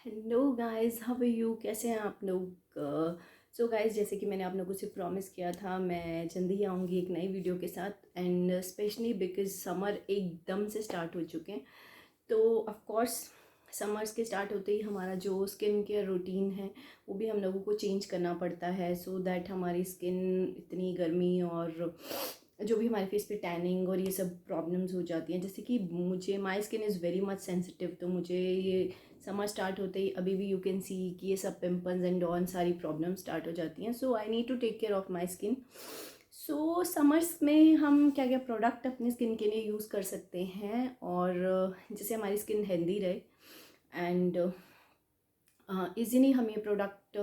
Hello guys, how are you? कैसे हैं आप लोग? सो गाइस, जैसे कि मैंने आप लोगों से प्रॉमिस किया था, मैं जल्दी ही आऊँगी एक नई वीडियो के साथ। एंड स्पेशली बिकॉज समर एकदम से स्टार्ट हो चुके हैं, तो ऑफ कोर्स समर्स के स्टार्ट होते ही हमारा जो स्किन केयर रूटीन है वो भी हम लोगों को चेंज करना पड़ता है, सो दैट हमारी स्किन इतनी गर्मी और जो भी हमारे फेस पे टैनिंग और ये सब प्रॉब्लम्स हो जाती हैं। जैसे कि मुझे my skin is very much sensitive, तो मुझे ये समर स्टार्ट होते ही अभी भी यू कैन सी कि ये सब पिंपल्स एंड ऑन सारी प्रॉब्लम स्टार्ट हो जाती हैं। So I need to take care of my skin. So summers में हम क्या क्या प्रोडक्ट अपनी स्किन के लिए यूज़ कर सकते हैं और जिससे हमारी स्किन हेल्दी रहे एंड ईज़िली हम ये प्रोडक्ट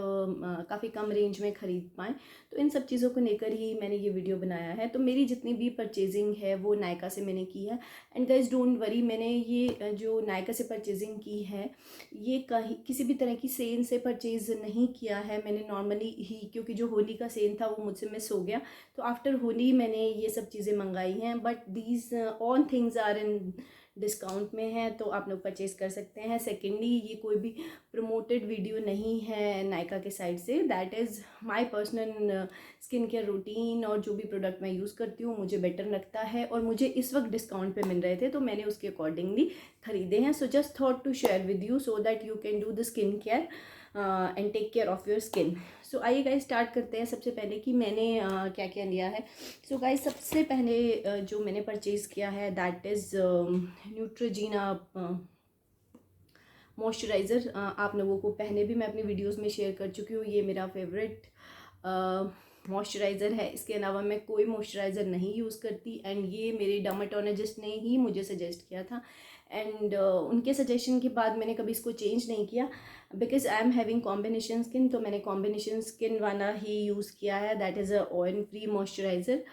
काफ़ी कम रेंज में ख़रीद पाएँ। तो इन सब चीज़ों को लेकर ही मैंने ये वीडियो बनाया है। तो मेरी जितनी भी परचेजिंग है वो नायका से मैंने की है। एंड गाइस डोंट वरी, मैंने ये जो नायका से परचेजिंग की है ये कहीं किसी भी तरह की सेल से परचेज़ नहीं किया है मैंने, नॉर्मली ही, क्योंकि जो होली का सेल था वो मुझसे मिस हो गया। तो आफ्टर होली मैंने ये सब चीज़ें मंगाई हैं, but these all things are in discount में है, तो आप लोग परचेज़ कर सकते हैं। सेकेंडली, ये कोई भी प्रमोटेड वीडियो नहीं है नायका के साइड से, that is my personal skin care routine. और जो भी प्रोडक्ट मैं यूज़ करती हूँ मुझे बेटर लगता है और मुझे इस वक्त डिस्काउंट पे मिल रहे थे, तो मैंने उसके अकॉर्डिंगली ख़रीदे हैं। So just thought to share with you so that you can do the skin care and take care of your skin. So आइए गाइस स्टार्ट करते हैं। सबसे पहले कि मैंने क्या क्या लिया है। सो गाइस सबसे पहले जो मैंने परचेज़ किया है दैट इज़ न्यूट्रोजीना मॉइस्चराइज़र। आप लोगों को पहले भी मैं अपनी वीडियोस में शेयर कर चुकी हूँ, ये मेरा फेवरेट मॉइस्चराइज़र है। इसके अलावा मैं कोई मॉइस्चराइज़र नहीं यूज़ करती एंड ये मेरे डर्मेटोलॉजिस्ट ने ही मुझे सजेस्ट किया था एंड उनके सजेशन के बाद मैंने कभी इसको चेंज नहीं किया because I am having combination skin. तो मैंने कॉम्बिनेशन स्किन वाला ही यूज़ किया है, that is a oil free moisturiser.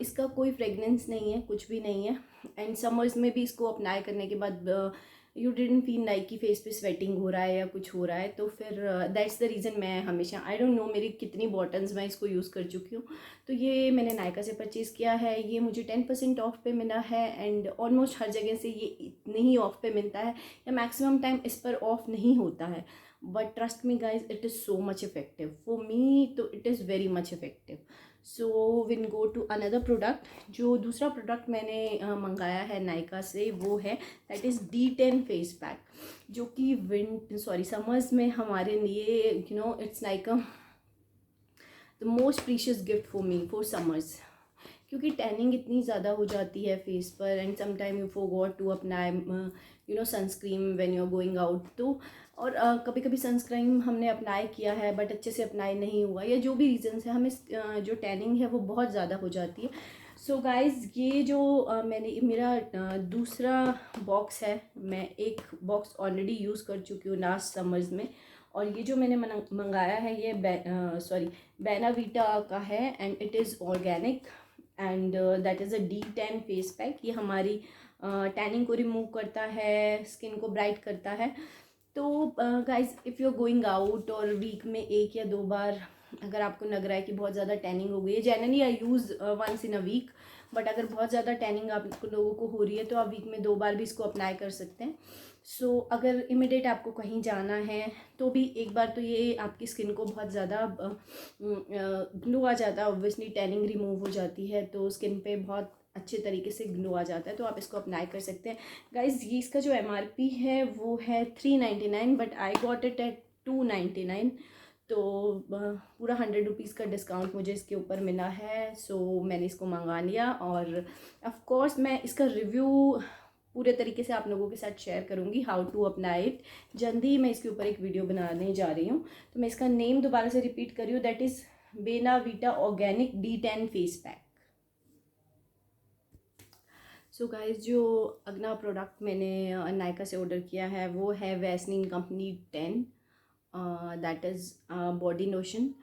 इसका कोई फ्रेगनेंस नहीं है, कुछ भी नहीं है। एंड समर्स में भी इसको अप्लाई करने के बाद यू डिडंट फील लाइक कि फेस पे स्वेटिंग हो रहा है या कुछ हो रहा है। तो फिर दैट्स द रीज़न मैं हमेशा, आई डोंट नो मेरी कितनी बॉटल्स मैं इसको यूज़ कर चुकी हूँ। तो ये मैंने नायका से परचेज़ किया है, ये मुझे 10% ऑफ पे मिला है एंड ऑलमोस्ट हर जगह से ये इतने ही ऑफ पे मिलता है या मैक्सिमम टाइम इस पर ऑफ नहीं होता है। But trust me guys, it is so much effective for me, तो it is very much effective. So we go to another product. जो दूसरा प्रोडक्ट मैंने मंगाया है नायका से वो है that is D10 face pack, जो कि समर्स में हमारे लिए it's like the most precious gift for me for summers. क्योंकि टैनिंग इतनी ज़्यादा हो जाती है फेस पर and sometime you forgot to apply sunscreen when you are going out. तो और कभी कभी सनस्क्रीन हमने अप्लाई किया है बट अच्छे से अप्लाई नहीं हुआ या जो भी रीज़न्स है, हमें जो टैनिंग है वो बहुत ज़्यादा हो जाती है। सो गाइज ये जो मैंने मेरा दूसरा बॉक्स है, मैं एक बॉक्स ऑलरेडी यूज़ कर चुकी हूँ लास्ट समर्स में। और ये जो मैंने मंगाया है ये बेनावीटा का है and it is organic and that is a D10 face pack. ये हमारी टैनिंग को रिमूव करता है, स्किन को ब्राइट करता है। तो guys if you are going out और वीक में एक या दो बार अगर आपको लग रहा है कि बहुत ज़्यादा टैनिंग हो गई है, generally I use once in a week, but अगर बहुत ज़्यादा टैनिंग आप लोगों को हो रही है तो आप वीक में 2 बार भी इसको अप्लाई कर सकते हैं। सो अगर इमिडिएट आपको कहीं जाना है तो भी एक बार तो ये आपकी स्किन को बहुत ज़्यादा ग्लो आ जाता है, ऑब्वियसली टैनिंग रिमूव हो जाती है तो स्किन पे बहुत अच्छे तरीके से ग्लो आ जाता है, तो आप इसको अप्लाई कर सकते हैं। गाइज ये इसका जो MRP है वो है 399 but I got it at 299, तो पूरा 100 रुपीज़ का डिस्काउंट मुझे इसके ऊपर मिला है। सो मैंने इसको मंगा लिया और ऑफ कोर्स मैं इसका रिव्यू पूरे तरीके से आप लोगों के साथ शेयर करूँगी, हाउ टू अप्लाई इट। जल्दी ही मैं इसके ऊपर एक वीडियो बनाने जा रही हूँ। तो मैं इसका नेम दोबारा से रिपीट कर रही हूँ, दैट इज़ बेनावीटा organic D10 face pack. So guys जो अगला प्रोडक्ट मैंने नायका से ऑर्डर किया है वो है Vaseline company 10, that is body lotion.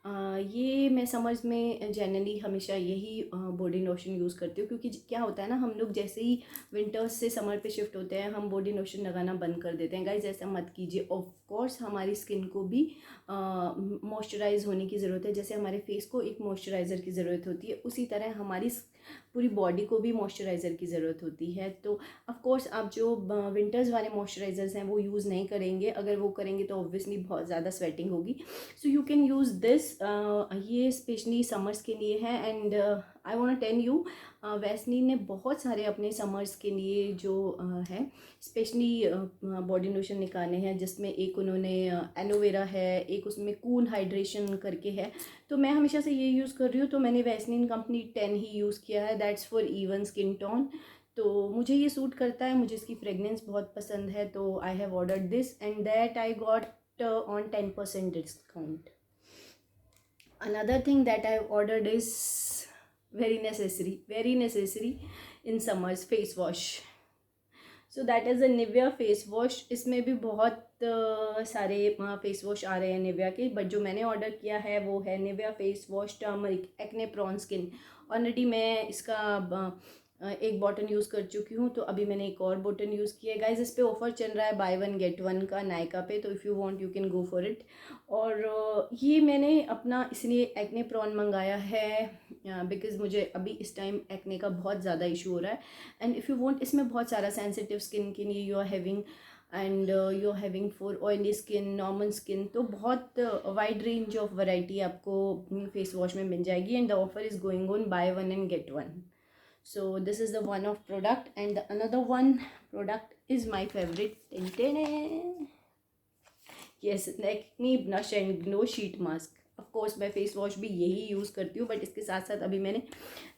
ये मैं समर्स में जनरली हमेशा यही बॉडी लोशन यूज़ करती हूँ, क्योंकि क्या होता है ना, हम लोग जैसे ही विंटर्स से समर पे शिफ्ट होते हैं हम बॉडी लोशन लगाना बंद कर देते हैं। गाइस ऐसा मत कीजिए, ऑफ कोर्स हमारी स्किन को भी मॉइस्चराइज होने की ज़रूरत है। जैसे हमारे फेस को एक मॉइस्चराइज़र की ज़रूरत होती है, उसी तरह हमारी पूरी बॉडी को भी मॉइस्चराइज़र की ज़रूरत होती है। तो ऑफ कोर्स आप जो विंटर्स वाले मॉइस्चराइज़र्स हैं वो यूज़ नहीं करेंगे, अगर वो करेंगे तो ऑब्वियसली बहुत ज़्यादा स्वेटिंग होगी। So you can use this, ये स्पेशली समर्स के लिए है। And I want tell you, Vaseline ने बहुत सारे अपने समर्स के लिए जो है स्पेशली बॉडी लोशन निकाले हैं, जिसमें एक उन्होंने एलोवेरा है, एक उसमें कूल हाइड्रेशन करके है। तो मैं हमेशा से ये यूज़ कर रही हूँ, तो मैंने वैसलीन कंपनी 10 ही यूज़ किया है, that's for even skin tone. तो मुझे ये सूट करता है, मुझे इसकी फ्रेगनेंस बहुत पसंद है, तो I have ordered this and that I got on 10% discount. Another thing that I have ordered is very necessary in summers, face wash. So that is a Nivea face wash. इसमें भी बहुत सारे face wash आ रहे हैं Nivea के, but जो मैंने order किया है वो है Nivea face wash turmeric acne prawn skin. Already मैं इसका एक बॉटल यूज़ कर चुकी हूँ, तो अभी मैंने एक और बॉटल यूज़ किया है। गाइज इस पे ऑफर चल रहा है बाय वन गेट वन का नायका पे, तो if you want you can go for it. और ये मैंने अपना इसलिए एक्ने प्रॉन मंगाया है बिकॉज़ मुझे अभी इस टाइम एक्ने का बहुत ज़्यादा इशू हो रहा है। एंड इफ़ यू वांट, इसमें बहुत सारा सेंसिटिव स्किन के लिए you are having, and you are having for oily skin, normal skin, तो बहुत वाइड रेंज ऑफ वैरायटी आपको फेस वॉश में मिल जाएगी। And the offer is going on buy one and get one. So this is the one of product, and the another one product is my favorite. Yes, Acne Blush and Glow Sheet Mask. Of course मैं face wash भी यही use करती हूँ, but इसके साथ साथ अभी मैंने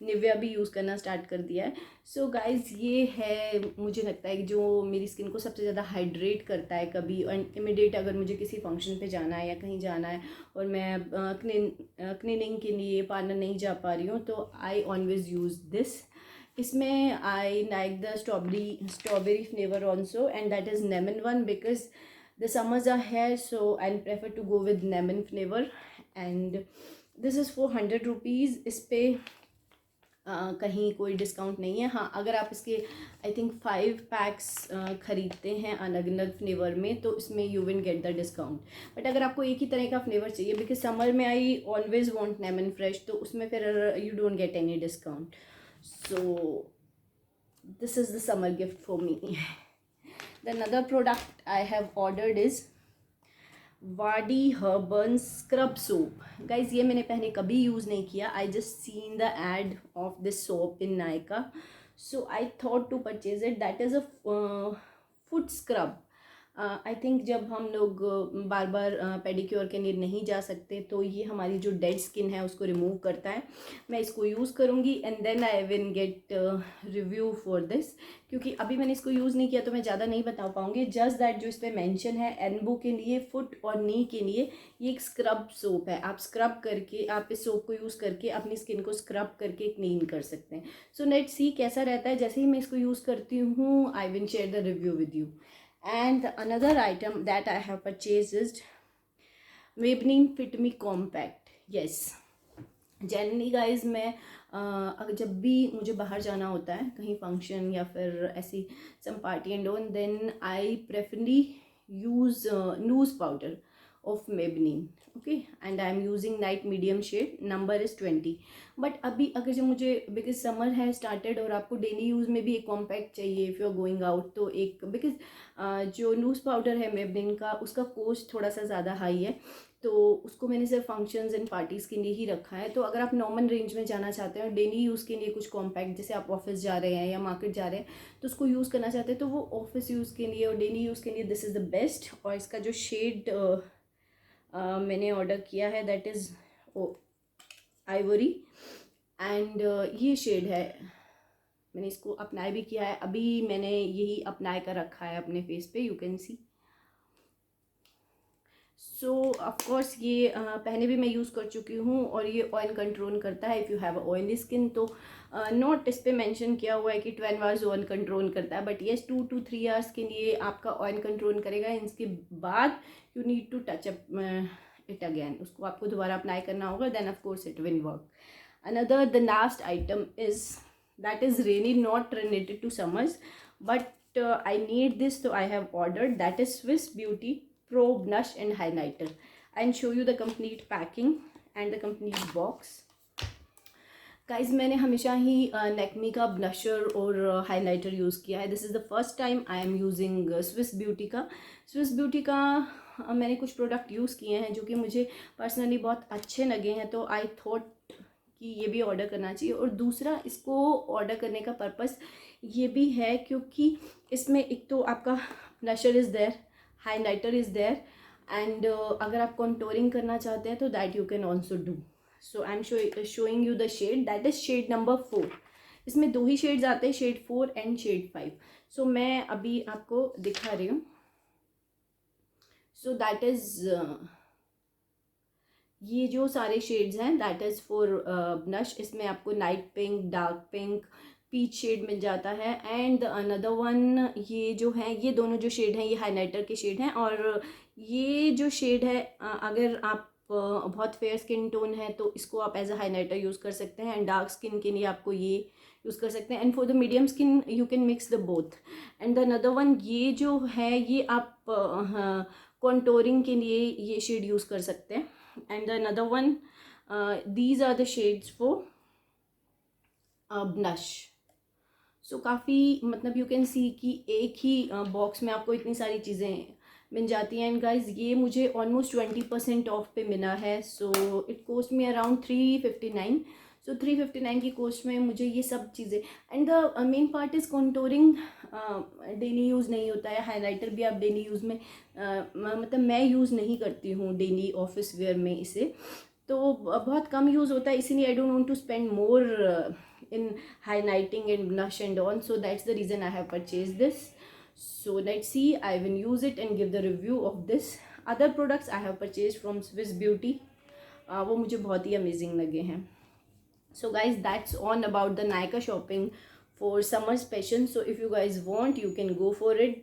निविया भी यूज़ करना स्टार्ट कर दिया है। सो गाइज ये है, मुझे लगता है कि जो मेरी स्किन को सबसे ज़्यादा हाइड्रेट करता है कभी, एंड इमिडिएट अगर मुझे किसी फंक्शन पे जाना है या कहीं जाना है और मैं क्लीनिंग के लिए पार्लर नहीं जा पा रही हूँ, तो आई ऑलवेज यूज़ दिस। इसमें I like the strawberry flavour also, and that is lemon one because the summers are here, so I'll prefer to go with lemon flavor. And this is for 100 rupees. इस पे कहीं कोई discount नहीं है। हाँ, अगर आप इसके आई थिंक 5 पैक्स ख़रीदते हैं अलग अलग फ्लेवर में, तो इसमें you will get the discount. But अगर आपको एक ही तरह का फ्लेवर चाहिए, बिकॉज समर में I always want lemon fresh, तो उसमें फिर you don't get any discount. So this is the summer gift for me. The another product I have ordered is Wadi Herbal Scrub Soap. Guys ये मैंने पहले कभी use नहीं किया, I just seen the ad of this soap in Nykaa, so I thought to purchase it. That is a foot scrub. I think जब हम लोग बार बार pedicure के लिए नहीं जा सकते, तो ये हमारी जो डेड स्किन है उसको रिमूव करता है। मैं इसको यूज़ करूँगी and then I will get review for this, क्योंकि अभी मैंने इसको यूज़ नहीं किया तो मैं ज़्यादा नहीं बता पाऊँगी। जस्ट दैट जो इस पर मेंशन है एल्बो के लिए, फुट और नी के लिए, ये एक स्क्रब सोप है। आप स्क्रब करके, आप इस सोप को यूज़ करके अपनी स्किन को स्क्रब करके क्लीन कर सकते हैं। सो लेट्स सी कैसा रहता है। जैसे ही मैं इसको यूज़ करती हूँ I will share the review with you. And another item that I have purchased is Maybelline Fit Me Compact. Yes, generally guys मैं अगर जब भी मुझे बाहर जाना होता है कहीं फंक्शन या फिर ऐसी some party and on, then I preferably use loose powder of Maybelline, okay, and I am using light medium shade, number is 20. But अभी अगर जब मुझे, बिकॉज समर है स्टार्टेड और आपको डेली यूज़ में भी एक कॉम्पैक्ट चाहिए if you are going out, तो एक बिकॉज जो लूज पाउडर है Maybelline का उसका कॉस्ट थोड़ा सा ज़्यादा हाई है, तो उसको मैंने सिर्फ फंक्शंस एंड पार्टीज़ के लिए ही रखा है। तो अगर आप नॉर्मल रेंज में जाना चाहते हैं और डेली यूज़ के लिए कुछ कॉम्पैक्ट, जैसे आप ऑफिस जा रहे हैं या मार्केट जा रहे हैं तो उसको यूज़ करना चाहते हैं, तो वो ऑफिस यूज़ के लिए और डेली यूज़ के लिए दिस इज़ द बेस्ट। और इसका जो शेड मैंने ऑर्डर किया है दैट इज़ आइवरी, एंड ये शेड है, मैंने इसको अप्लाई भी किया है। अभी मैंने यही अप्लाई कर रखा है अपने फेस पे, you can see. So of course ये पहले भी मैं यूज़ कर चुकी हूँ और ये ऑयल कंट्रोल करता है if you have oily skin. तो नोट इस पे मेंशन किया हुआ है कि 12 आवर्स ऑयल कंट्रोल करता है, बट येस 2 to 3 आवर्स के लिए आपका ऑयल कंट्रोल करेगा। इसके बाद you need to touch up it again, उसको आपको दोबारा अप्लाई करना होगा, then of course it will work. Another the last item is that is really not related to summers, but I need this, तो I have ordered, that is Swiss beauty Pro Blush and Highlighter. I'll show you the complete packing and the complete box. Guys मैंने हमेशा ही लैक्मी का blusher और highlighter use किया है. This is the first time I am using Swiss beauty का मैंने कुछ product use किए हैं जो कि मुझे पर्सनली बहुत अच्छे लगे हैं, तो आई थॉट कि ये भी ऑर्डर करना चाहिए. और दूसरा, इसको ऑर्डर करने का पर्पस ये भी है क्योंकि इसमें एक तो आपका blusher is there, highlighter is there, and अगर आप कॉन्टोरिंग करना चाहते हैं तो that you can also do. So I am showing you the shade, that is shade number 4. इसमें 2 ही शेड्स आते हैं, शेड 4 एंड शेड 5. सो मैं अभी आपको दिखा रही हूँ. सो दैट इज़ ये जो सारे शेड्स हैं दैट इज़ फॉर ब्लश. इसमें आपको light pink, dark pink, peach shade मिल जाता है. एंड अनदर वन, ये जो है, ये दोनों जो शेड हैं ये हाइलाइटर के शेड हैं. और ये जो शेड है, अगर आप बहुत फेयर स्किन टोन है तो इसको आप एज अ हाइलाइटर यूज़ कर सकते हैं. एंड डार्क स्किन के लिए आपको ये यूज़ कर सकते हैं. And for the medium skin you can mix the both. And another one, ये जो है ये आप कॉन्टोरिंग के लिए ये शेड यूज़ कर सकते हैं. And another one, these are the shades for blush. So काफ़ी, मतलब you can see कि एक ही बॉक्स में आपको इतनी सारी चीज़ें मिल जाती हैं. एंड गाइज ये मुझे ऑलमोस्ट 20% ऑफ पे मिला है. So it cost me around 359. सो 359 की कॉस्ट में मुझे ये सब चीज़ें. And the main part is contouring daily use नहीं होता है. हाइलाइटर भी आप डेली यूज़ में मतलब मैं यूज़ नहीं करती हूँ डेली ऑफिस वेयर में इसे, तो बहुत कम यूज़ होता है. इसीलिए I don't want to spend more in highlighting and blush and all, so that's the reason I have purchased this. So let's see, I will use it and give the review of this. Other products I have purchased from Swiss Beauty, वो मुझे बहुत ही amazing लगे हैं. So guys, that's all about the Nykaa shopping for summer special. So if you guys want, you can go for it.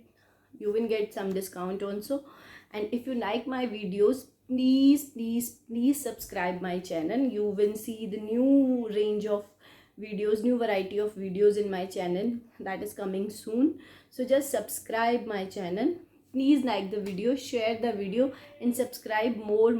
You will get some discount also. And if you like my videos, please subscribe my channel. You will see the new range of videos, new variety of videos in my channel that is coming soon. So just subscribe my channel. Please like the video, share the video, and subscribe more